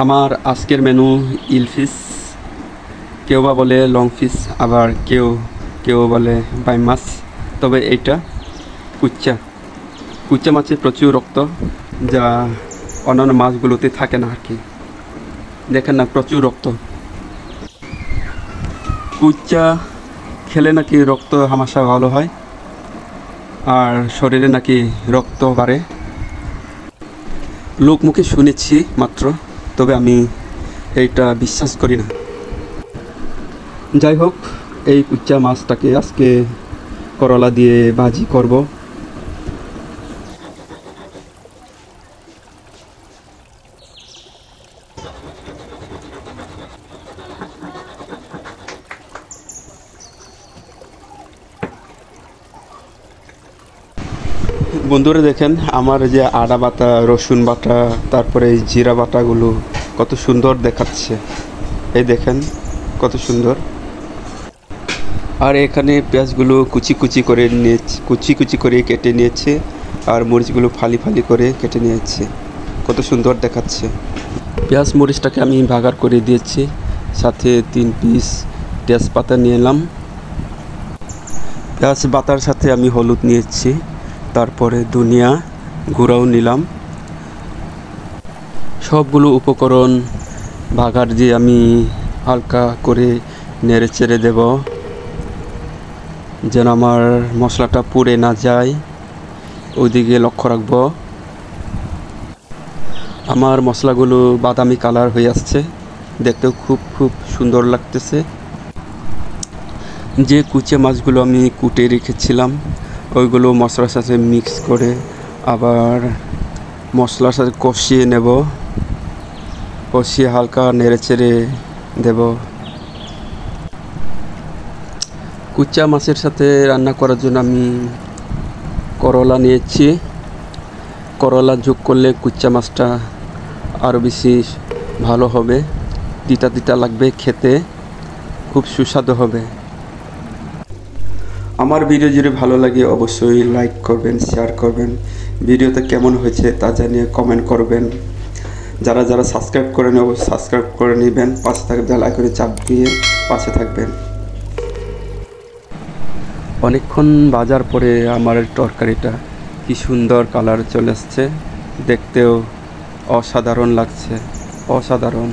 আমার আজকের মেনু ইলফিশ, কেউ বা বলে লং ফিশ, আবার কেউ কেউ বলে বাই মাছ। তবে এইটা কুচ্চা। কুচ্চা মাছে প্রচুর রক্ত, যা অন্যান্য মাছগুলোতে থাকে না আর কি। দেখেন না, প্রচুর রক্ত। কুচ্চা খেলে নাকি রক্ত হামাশা ভালো হয়, আর শরীরে নাকি রক্ত বাড়ে। লোক মুখে শুনেছি মাত্র, তবে আমি এইটা বিশ্বাস করি না। যাই হোক, এই কুচ্চা মাছটাকে আজকে করলা দিয়ে ভাজি করব। বন্ধুরা দেখেন, আমার যে আদা বাটা, রসুন বাটা, তারপরে এই জিরা বাটাগুলো কত সুন্দর দেখাচ্ছে। এই দেখেন কত সুন্দর। আর এখানে পেঁয়াজগুলো কুচি কুচি করে কেটে নিয়েছে, আর মরিচগুলো ফালি ফালি করে কেটে নিয়েছে। কত সুন্দর দেখাচ্ছে। পেঁয়াজ মরিচটাকে আমি ভাগার করে দিয়েছি, সাথে 3 পিস তেজপাতা নিয়ে এলাম। পেঁয়াজ বাটার সাথে আমি হলুদ নিয়েছি, তারপরে ধনিয়া গুঁড়াও নিলাম। সবগুলো উপকরণ ভাগার দিয়ে আমি হালকা করে নেড়ে চেড়ে দেব, যেন আমার মশলাটা পুড়ে না যায়, ওইদিকে লক্ষ্য রাখবো। আমার মশলাগুলো বাদামি কালার হয়ে আসছে, দেখতেও খুব সুন্দর লাগতেছে। যে কুচে মাছগুলো আমি কুটে রেখেছিলাম, ওইগুলো মশলার সাথে মিক্স করে আবার মশলার সাথে কষিয়ে নেব। কষিয়ে হালকা নেড়ে চেড়ে দেব। কুচা মাছের সাথে রান্না করার জন্য আমি করলা নিয়েছি। করলা যোগ করলে কুচা মাছটা আরও বেশি ভালো হবে, তিতা তিতা লাগবে, খেতে খুব সুস্বাদু হবে। আমার ভিডিও যদি ভালো লাগে অবশ্যই লাইক করবেন, শেয়ার করবেন। ভিডিওতে কেমন হয়েছে তা জানিয়ে কমেন্ট করবেন। যারা যারা সাবস্ক্রাইব করেন অবশ্যই সাবস্ক্রাইব করে নেবেন, পাশে থাকবে বেল আইকনে চাপ দিয়ে পাশে থাকবেন। অনেকক্ষণ ভাজার পরে আমার তরকারিটা কি সুন্দর কালার চলে আসছে, দেখতেও অসাধারণ লাগছে, অসাধারণ।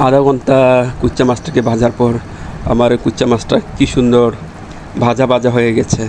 আধা ঘন্টা কুচ্চা মাছটাকে ভাজার পর আমার কুচ্চা মাছটা কি সুন্দর ভাজা ভাজা হয়ে গেছে।